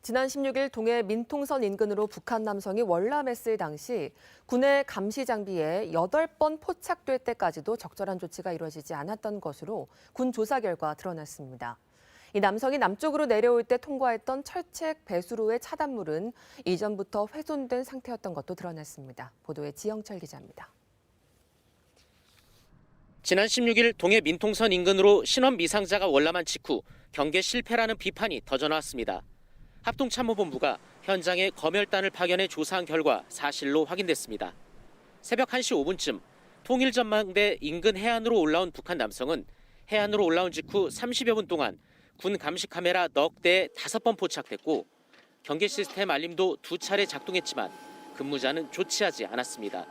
지난 16일 동해 민통선 인근으로 북한 남성이 월남했을 당시 군의 감시 장비에 8번 포착될 때까지도 적절한 조치가 이루어지지 않았던 것으로 군 조사 결과 드러났습니다. 이 남성이 남쪽으로 내려올 때 통과했던 철책 배수로의 차단물은 이전부터 훼손된 상태였던 것도 드러났습니다. 보도에 지영철 기자입니다. 지난 16일 동해 민통선 인근으로 신원 미상자가 월남한 직후 경계 실패라는 비판이 터져나왔습니다. 합동참모본부가 현장에 검열단을 파견해 조사한 결과 사실로 확인됐습니다. 새벽 1시 5분쯤 통일전망대 인근 해안으로 올라온 북한 남성은 해안으로 올라온 직후 30여 분 동안 군 감시 카메라 넉 대에 5번 포착됐고 경계 시스템 알림도 2차례 작동했지만 근무자는 조치하지 않았습니다.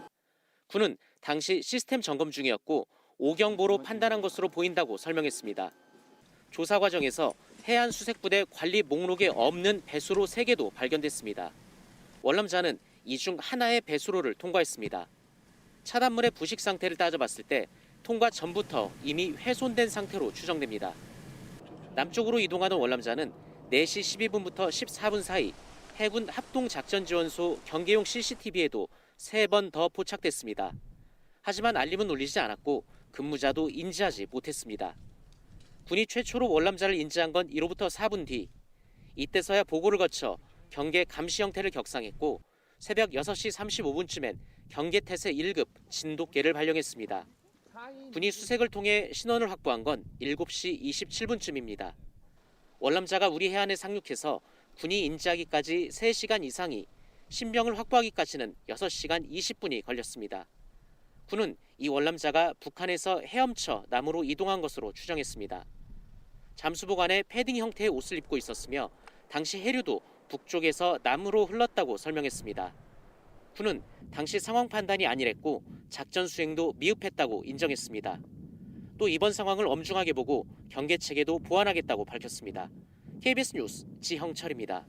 군은 당시 시스템 점검 중이었고 오경보로 판단한 것으로 보인다고 설명했습니다. 조사 과정에서 해안수색부대 관리 목록에 없는 배수로 3개도 발견됐습니다. 월남자는 이 중 하나의 배수로를 통과했습니다. 차단물의 부식 상태를 따져봤을 때 통과 전부터 이미 훼손된 상태로 추정됩니다. 남쪽으로 이동하던 월남자는 4시 12분부터 14분 사이 해군 합동작전지원소 경계용 CCTV에도 3번 더 포착됐습니다. 하지만 알림은 울리지 않았고 근무자도 인지하지 못했습니다. 군이 최초로 월남자를 인지한 건 이로부터 4분 뒤. 이때서야 보고를 거쳐 경계 감시 형태를 격상했고 새벽 6시 35분쯤엔 경계태세 1급 진돗개를 발령했습니다. 군이 수색을 통해 신원을 확보한 건 7시 27분쯤입니다. 월남자가 우리 해안에 상륙해서 군이 인지하기까지 3시간 이상이, 신병을 확보하기까지는 6시간 20분이 걸렸습니다. 군은 이 월남자가 북한에서 헤엄쳐 남으로 이동한 것으로 추정했습니다. 잠수복 안에 패딩 형태의 옷을 입고 있었으며 당시 해류도 북쪽에서 남으로 흘렀다고 설명했습니다. 군은 당시 상황 판단이 안일했고 작전 수행도 미흡했다고 인정했습니다. 또 이번 상황을 엄중하게 보고 경계 체계도 보완하겠다고 밝혔습니다. KBS 뉴스 지형철입니다.